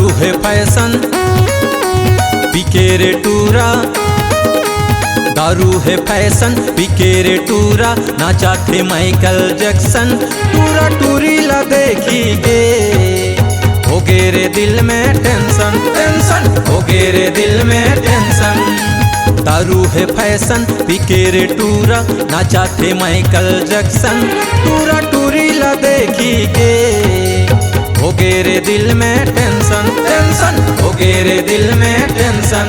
दारू है फैशन पीके रे टूरा, दारू है फैशन पीके रे टूरा, नाचा थे माइकल जैक्सन टूरा टूरी ला देखी गे, हो गे रे दिल में टेंशन टेंशन, हो गे रे दिल में टेंशन। दारू है फैशन पीके रे टूरा, नाचा थे माइकल जैक्सन टूरा टूरी ला देखी गे, हो गे रे दिल में टेंशन टेंशन, हो गे रे दिल में टेंशन।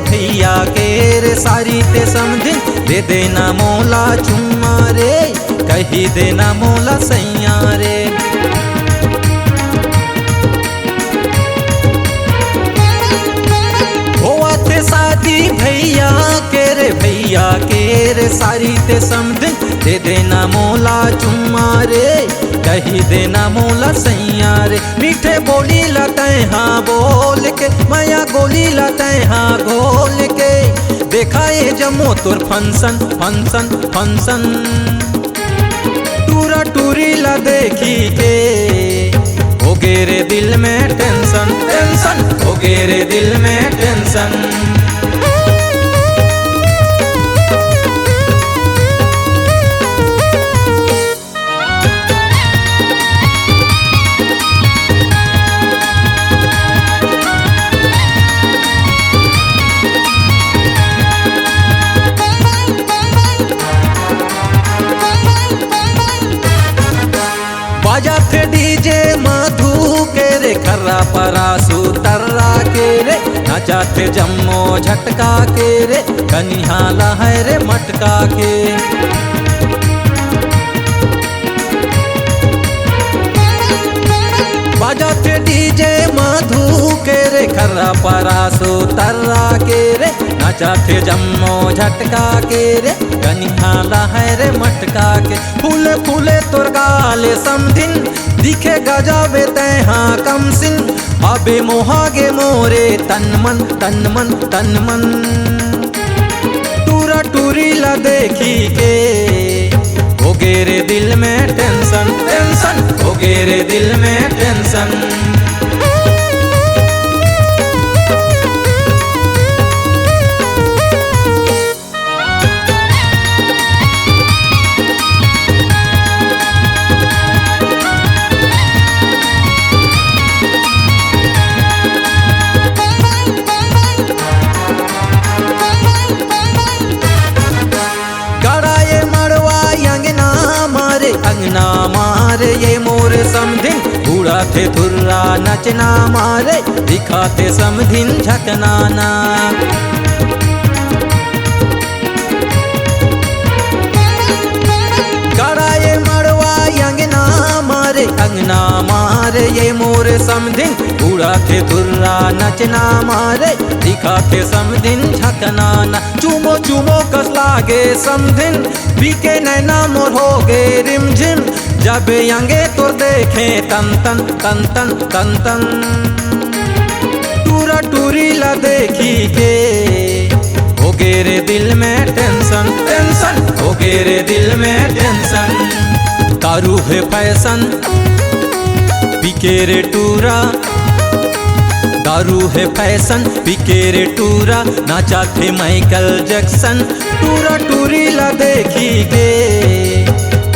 भैया के रे सारी ते समझे, दे देना मोला चुम्मा रे, कही देना मोला सैया रे। हुआ थे शादी भैया के रे सारी ते समझे, दे देना मोला चुम्मा रे, कही देना मोला सैया रे। मीठे बोली लते हाँ बोल के, माया गोली लते हाँ घोल के, देखा ये जमो तुर फंक्शन फंक्शन फंक्शन, टूरा टूरी ला देखी के, हो गे रे दिल में टेंशन टेंशन, हो गे रे दिल में टेंशन। बाजा थे डीजे मधु के रे, खर्रा परासू तर्रा के रे, नाचा थे जम्मो झटका के रे, कनिहाला है रे मटका के। बाजा थे डीजे मधु के रे, खर्रा परासू तर्रा के रे, नाचा थे जम्मो झटका के रे, कनिहाला है रे मटका के। फूले फूले तोर गाले समधिन, दिखे गजाबे ते हाँ कम सिन, अबे मोहागे मोरे तन मन तन मन तन मन, टूरा टूरी ला देखी के, हो गे रे दिल में टेंशन टेंशन, हो गे रे दिल में टेंशन। अंगना मारे ये मोर समधिन, बूढ़ा थे धुर्रा नचना मारे, दिखाते समधिन झकनाना। गड़ाए मड़वा अंगना मारे ये मोर समधिन, बूढ़ा थे धुर्रा नचना मारे, दिखाते समधिन झकनाना। चूमो चूमो कस लागे समधिन, पीके नैना मोर हो गे रिमझिम, जब यंगे तुर देखे तन तन तन तन तन तन, टूरा टूरी ला देखी के, हो गे रे दिल में टेंशन टेंशन, हो गे रे दिल में टेंशन। दारू है फैशन पीके रे टूरा, दारू है फैशन पीके रे टूरा, नाचा थे माइकल जैक्सन टूरा टूरी ला देखी गे,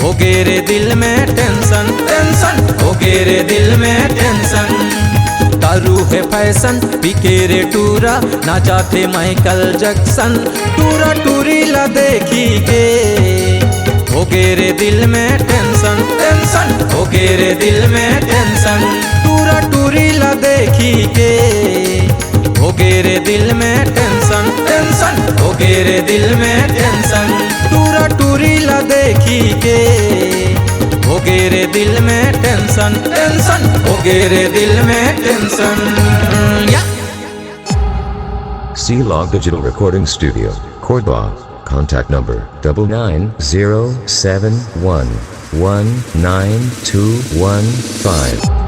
हो गे रे दिल में टेंशन टेंशन, हो गे रे दिल में टेंशन। दारू है फैशन पीके रे टूरा, नाचा थे माइकल जैक्सन टूरा टूरी ला देखी गे, हो गे रे दिल में टेंशन टेंशन, हो गे रे दिल में टेंशन। टूरा टूरी ला देखी के, हो गे रे दिल में टेंशन टेंशन, हो गे रे दिल में टेंशन। टूरा टूरी ला देखी के, हो गे रे दिल में टेंशन टेंशन, हो गे रे दिल में tension. C-Log Digital Recording Studio, Cordoba. Contact number 99071192115.